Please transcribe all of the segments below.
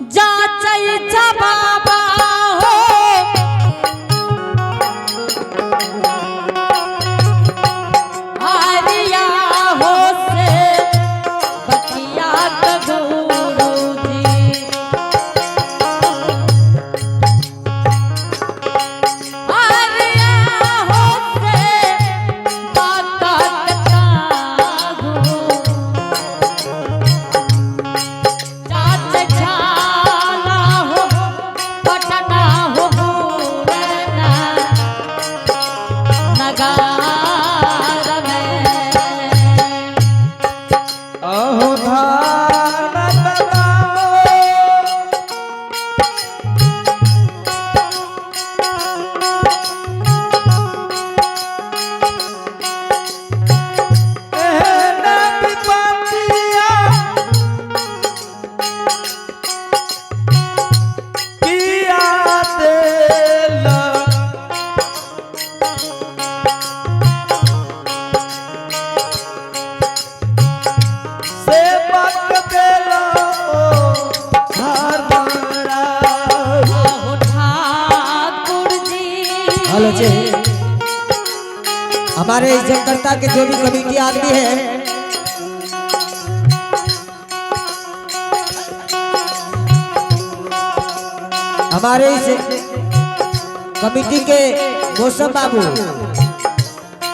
जाचईचा बाबा हो आरिया हो से बतिया गुरुजी आरिया हो से बाता कागू जाच झाला हो पटना हो पूरना नगार में अहो धान लगाओ एहना विपत्तिया किया देला सेवक देला ओ हमारा हो ठाकुर जी हेलो जी, हमारे इस जनकर्ता के जो भी कमेटी आदमी है हमारे इस कमेटी के मौसम बाबू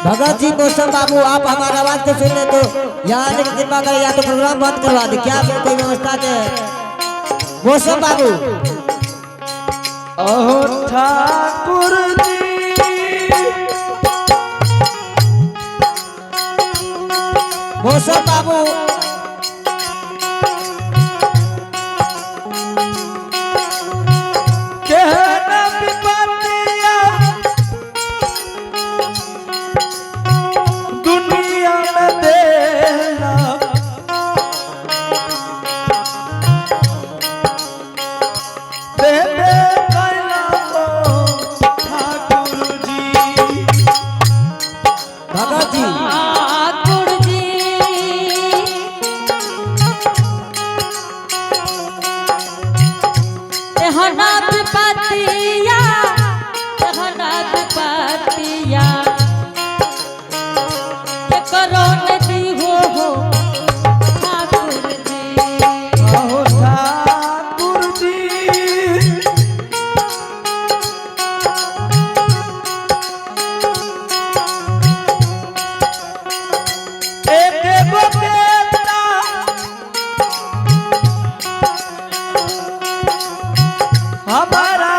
भगत जी मौसम बाबू, आप हमारा आवाज को सुन ले तो यहाँ आने की कृपा करें या तो प्रोग्राम बंद करवा दे। क्या आपको कोई व्यवस्था है मौसम बाबू? अहो ठाकुर जी मौसम बाबू कहना विपत्तिया दुनिया में देला देवे कैला ओ ठाकुर जी भगत जी ठाकुर जी तेहना विपत्तिया के करो नदी हो ठाकुर जी अहो ठाकुर जी एक एगो बेटा हमारा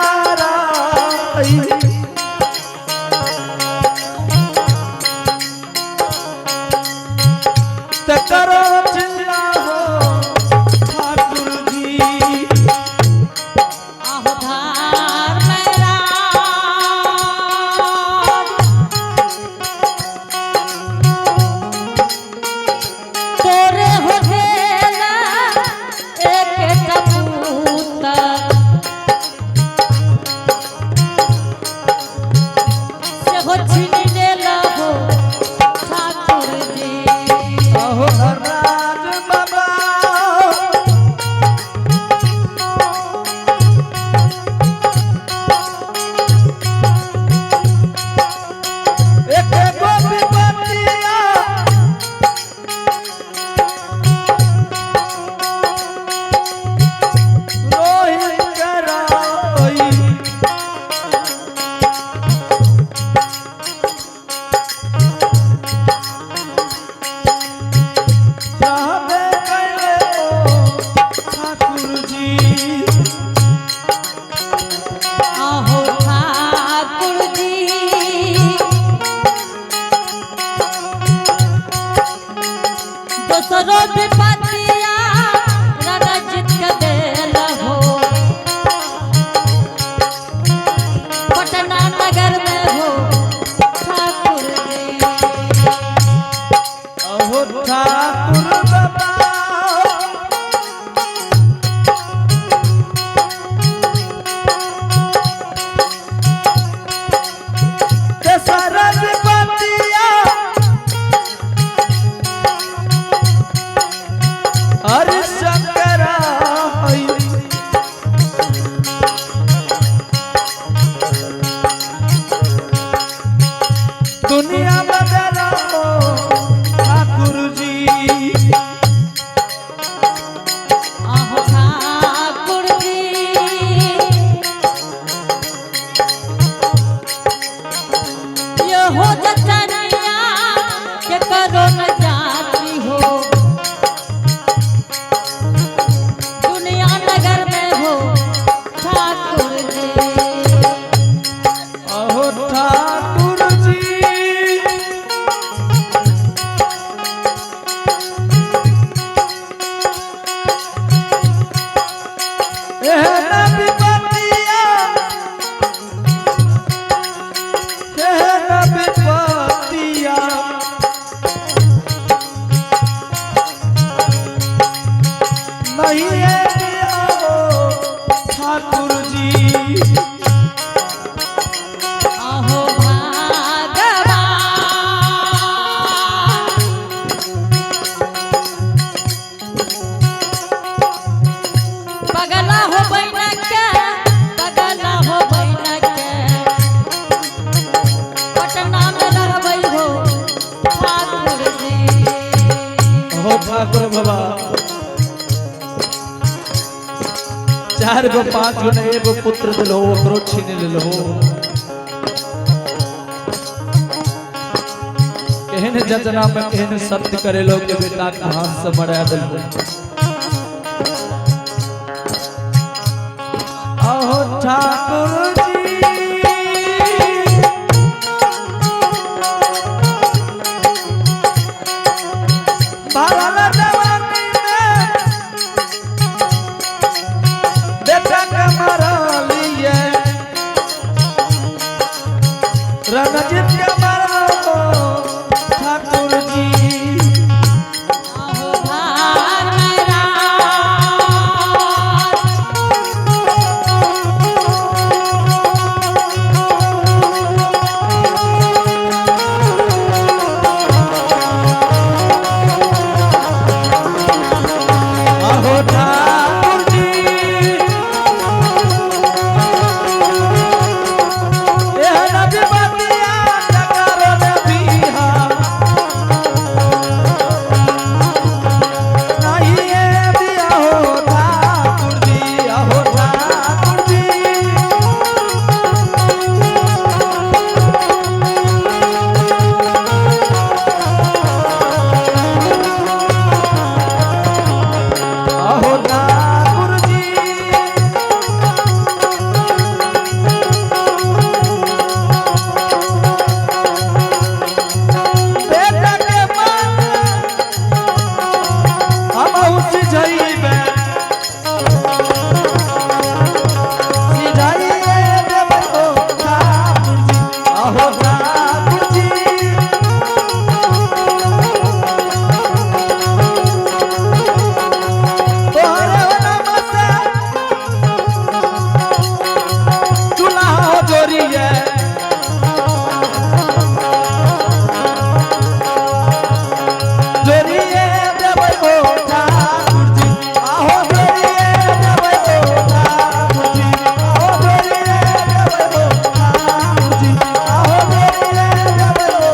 एहना विपत्तिया नहीं है ठाकुर जी आहो भगवान पगला हो बहिना के पगला हो बहिना के पटना में रहबै हो ठाकुर जी हो ठाकुर बाबा 4 गो 5 गो ने एगो पुत्र दिलो ओकरो छीन लेलो केहन जजना में केहन सत्य करे लोग के बेटा कहां से मरा दिलो आहो ठाकुर जी बाला जवानी में बेटा का मारा लिए रणजीत के मारा ठाकुर जी आहो भारत आहो ठाकुर जी एहना विपत्तिया जगारो ने बिहा नहीं है बिया हो ठाकुर जी आहो ठाकुर जी आहो ठाकुर जी बेटा के मान हम उसी जइबे सिधाइए देबो ठाकुर जी आहो ठाकुर जी तोहरे नाम से चूल्हा जोरिए जोरिए देबो ठाकुर जी आहो जोरिए देबो ठाकुर जी आहो जोरिए देबो ठाकुर जी आहो जोरिए देबो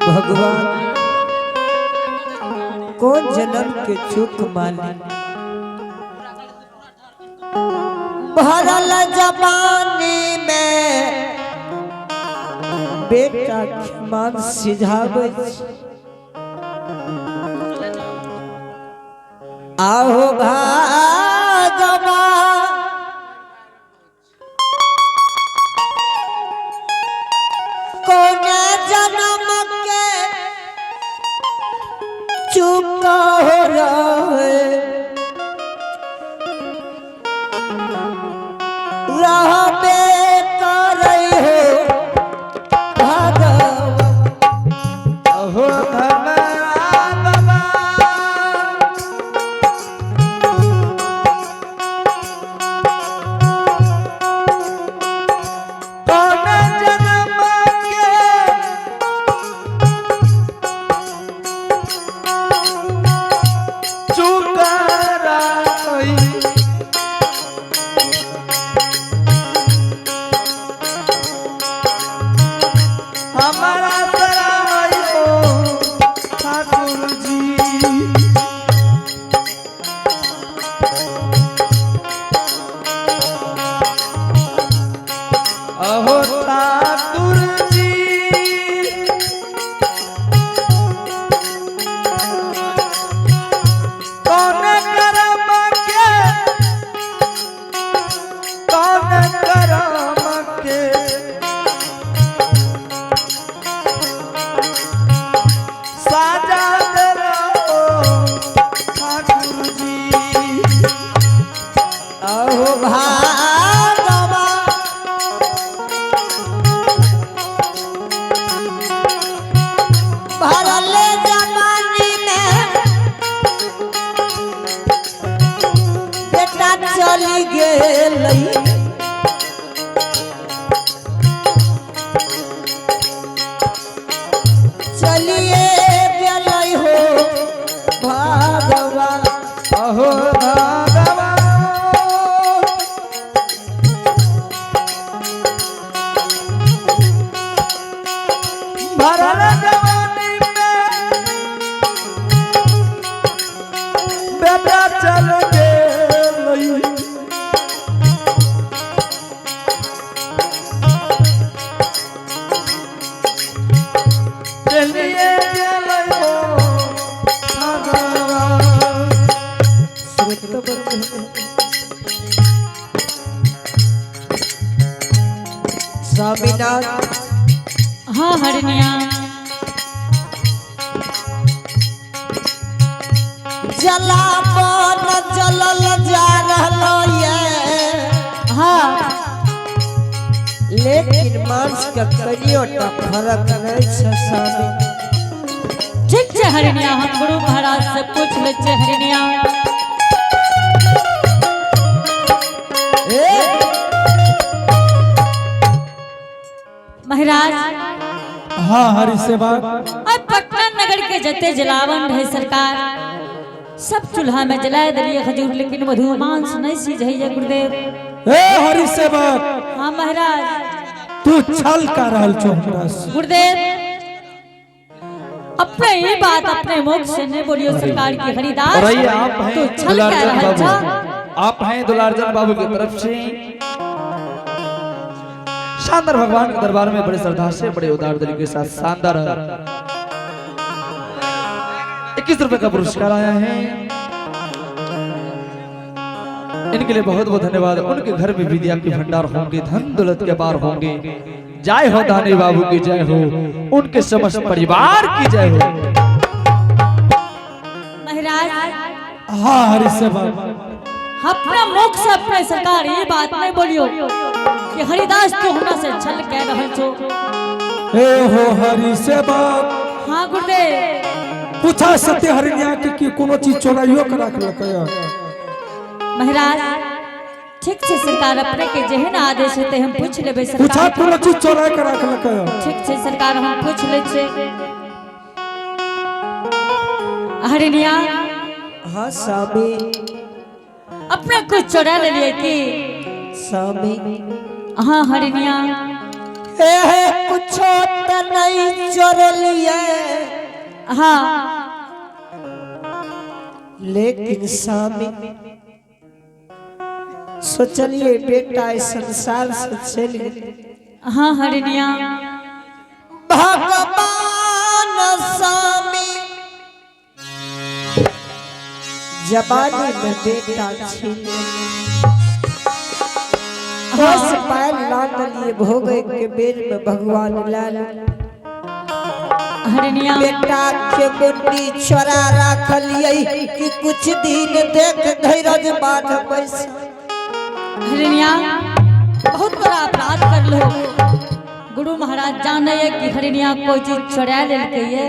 भगवान कौन जन्म के चुक माली भरल जवानी में बेटा मान सिझावे आहो भगवान कौन जन्म के चुप हो रहे रहबे करे हो भगवान आहो भगवान बाबा कौन जन्म के चुकारा कोई अहो भागवा भरल जवानी में बेटा चली गेलई चलिए गेलई हो भागवा अहो भागवा भरल जवानी में बेटा चल गेलई चलिए गेलई हो भागवा स्वामीनाथ हाँ हरनिया जलावन जलल जा रहलो ये हाँ लेकिन मांस के कनियो टा फरक नहीं छै स्वामी ठीक है हरनिया हम गुरु महाराज से पूछ ले छे हरनिया महाराज हाँ हरि सेवा अब पटना नगर के जते जलावन रहे सरकार सब चूल्हा में जला दिलिए खजूर लेकिन मधु मांस नहीं सीझ है गुरुदेव ए हरि सेवा हाँ महाराज तू छल का रहल छो हमरा से गुरुदेव अपने ये बात अपने मुख से नहीं बोलियो सरकार की हरिदास और ये आप हैं तो छल कह दुलारजन रहा बाबू था आप हैं दुलारजन बाबू की तरफ से शानदार भगवान के दरबार में बड़े श्रद्धा से बड़े उदार दिल के साथ शानदार 21 रुपए का पुरस्कार आया है। इनके लिए बहुत बहुत धन्यवाद। उनके घर में विद्या के भंडार होंगे, धन दौलत के पार होंगे। जय हो दानी बाबू की जय हो, उनके समस्त परिवार की जय हो। महाराज हाँ हरि सेवा अपना मुख से अपने सरकार ये बात नहीं बोलियो कि हरिदास तो हमरा से छल कह रहल छो। हे हो हरि सेवा हाँ गुरुदेव पूछा सत्य हरिण्या की कोनो चीज चोराइयो कर रखलकै। महाराज ठीक छे सरकार अपने के जेहन आदेश होते हम पूछ लेबे पूछा सरकार कोनो चीज चोरा कर रखलकै। ठीक छे सरकार हम पूछ ले छे। हरिनिया हाँ स्वामी अपने कुछ चोरा ले लिए कि स्वामी हाँ हरिनिया कुछ तो नहीं चोरलिए हाँ लेकिन स्वामी सोचलिए बेटा इस संसार से चल गए। हाँ हरिनिया भगवान स्वामी जबानी में बेटा छीन बस पैर लाद लिए भोगे के बेर में भगवान लाल हरिनिया बेटा के मुंडी छोरा रखलिए कि कुछ दिन देख धैर्य बात बैस। हरिनिया बहुत बड़ा अपराध कर लो। गुरु महाराज जाने है कि हरिनिया कोई चीज चोरा लेलकै है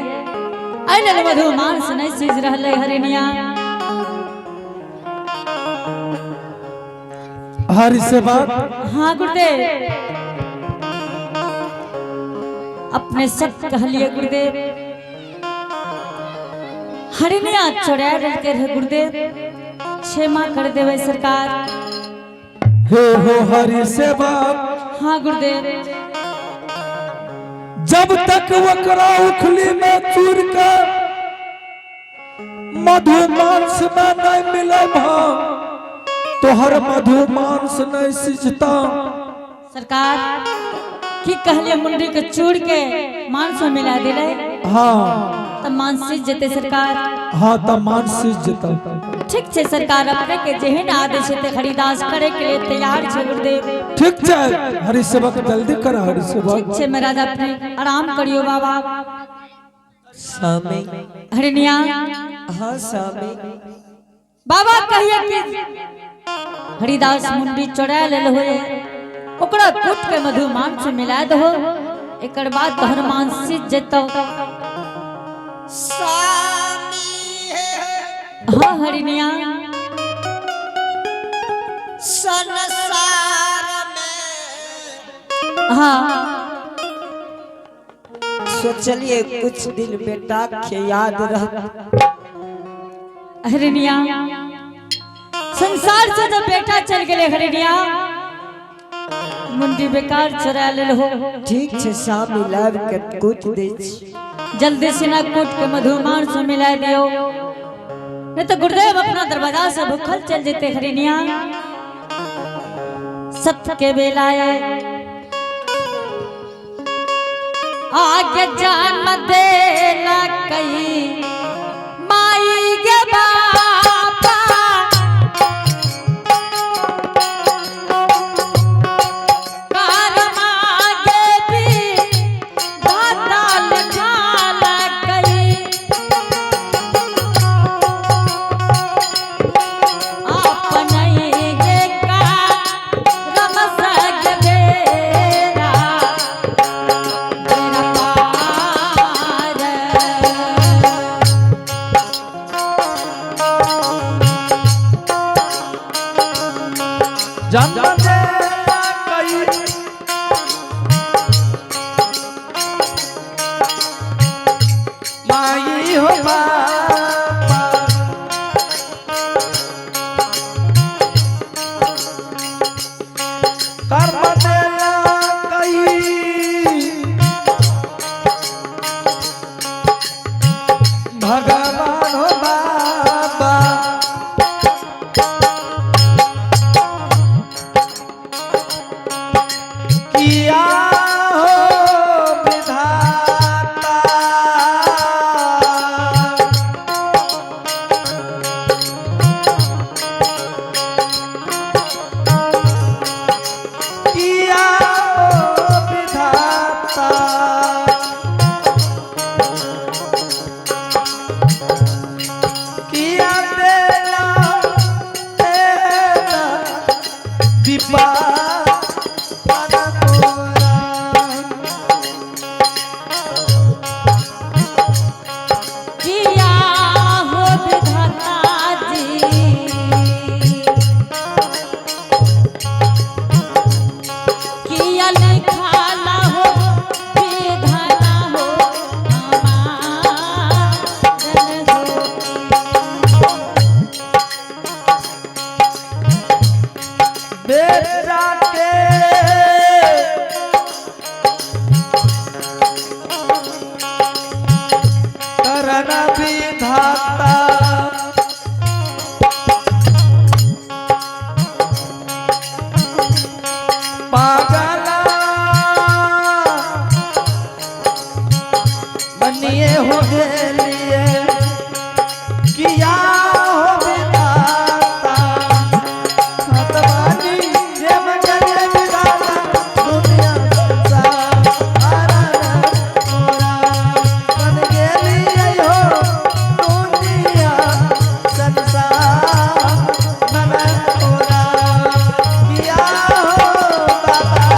अइले मधु मांस नहीं सीझ रहले। हरिनिया हरि सेवा हाँ गुरुदेव अपने सब कहलिए गुरुदेव हरिनिया चोरा लेलकै रहे गुरुदेव क्षमा कर देवे सरकार। हे हो हरि सेवा हाँ गुरुदेव जब तक वकरा उखली में चूर के मधु मांस में नहीं मिले भाव तोहर मधु मांस नहीं सिझता। सरकार की कहलिए मुंडी के चूड़ के मांस में मिला दिले हाँ तब मांस सीझ जते सरकार। हाँ तब मांस सिझ जता। ठीक छे सरकार अपने के जेहन आदेश है हरिदास करे के लिए तैयार छे गुरुदेव। ठीक है हरि सेवा जल्दी कर हरि सेवा। ठीक छे महाराज अपने आराम करियो बाबा। स्वामी हरिनिया हाँ स्वामी बाबा कहिए कि हरिदास मुंडी चोरा लेल होए ओकरा कूट के मधुमान से मिला दो एकर बाद तोहर मानसी जतो हाँ हरिनिया संसार में हाँ सोचलिए कुछ दिन बेटा के याद रह हरिनिया संसार से जब बेटा चल गए हरिनिया मुंडी बेकार चुरा लेल हो ठीक है शाम मिलाव के कुछ दे जल्दी से ना कूट के मधुमान से मिला दियो नहीं तो गुरुदेव अपना दरवाजा से भूखल चल जेते हरिनिया सत्य के बेलाए आगे जान देना कई माई के बापा कार मागे भी दाता लिखाला कई अपने ये का रमसग बेरा मेरा पार जन देना कई माई हो बापा कर्म देना कई भगवान हो बाबा किया हो विधाता किया हो विधाता किया देना तेरा विपा किया हो विधाता जी किया लिखाला हो विधाता हो हमारन हो बेटा के करना विधाता पागला बनिए हो लिए किया हो विधाता हतवानी जे मंगल विधाता दुनिया संसार पूरा बन गेली हो दुनिया संसार मन पूरा किया हो बाबा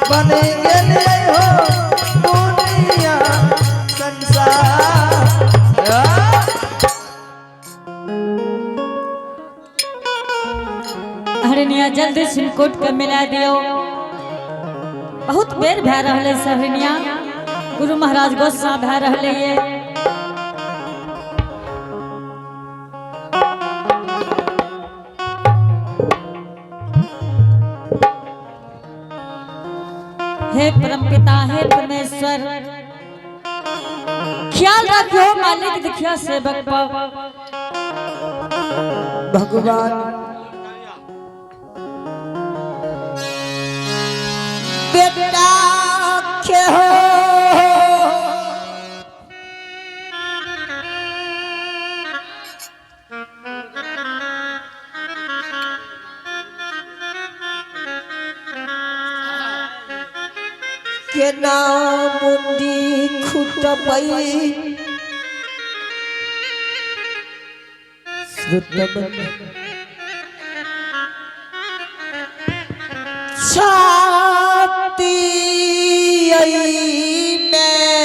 बन गेली हो दुनिया संसार हरिनिया जल्दी सिलकोट के मिला दियो बहुत बेर भै रहले से हरिनिया गुरु महाराज गोस्सा भै रहले ये हे परमपिता हे परमेश्वर ख्याल रखो मालिक दिखिया सेवक पर भगवान बेटा के हो के नाम मुंडी खुट पई श्रुतम छाती में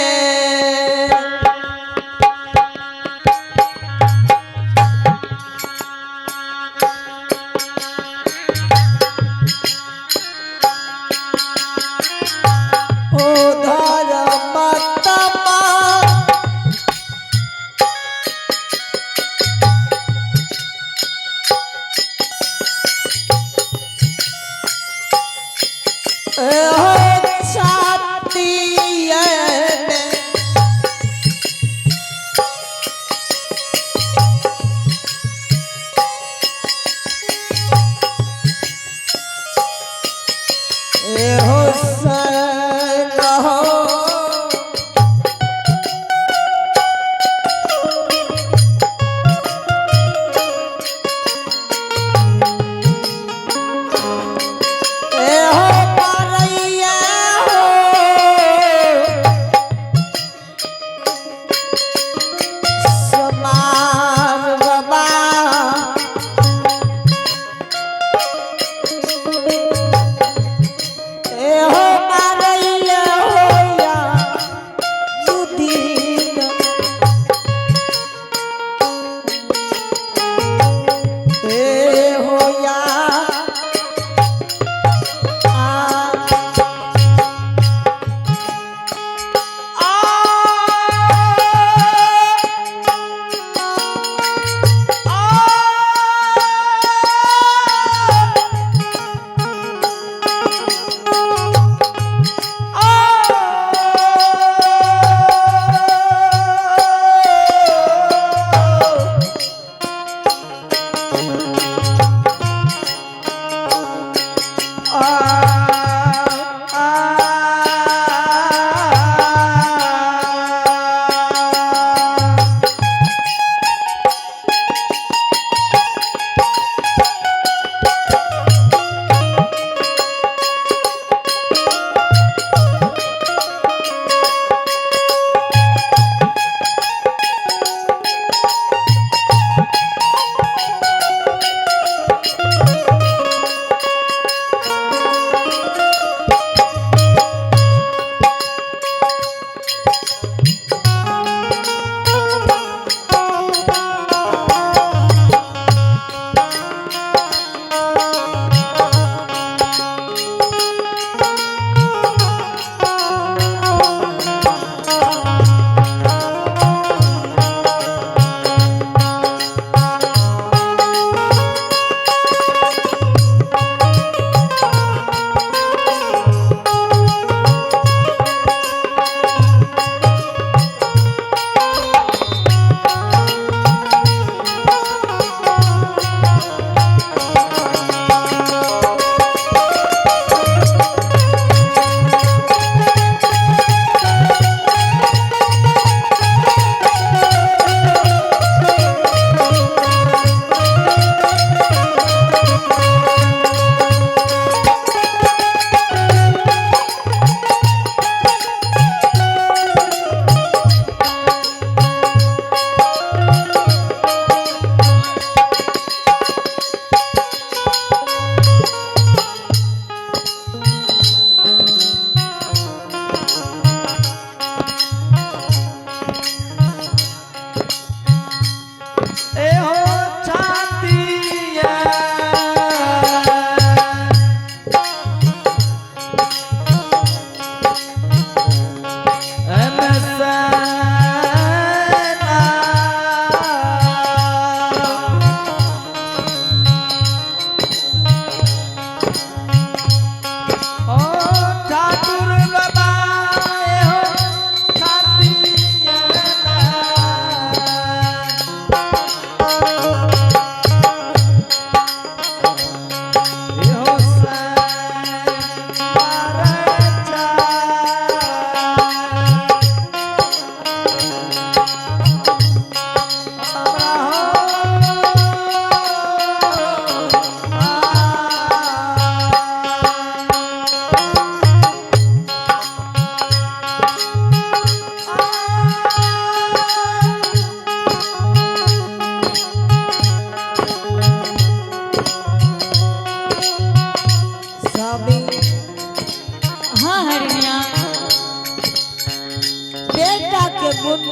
छाती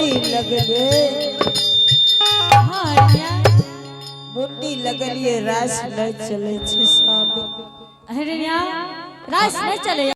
मुंडी लगले हाँ हिरनिया मुंडी लगलिए रास नहीं चले छे साहब हिरनिया रास नहीं चले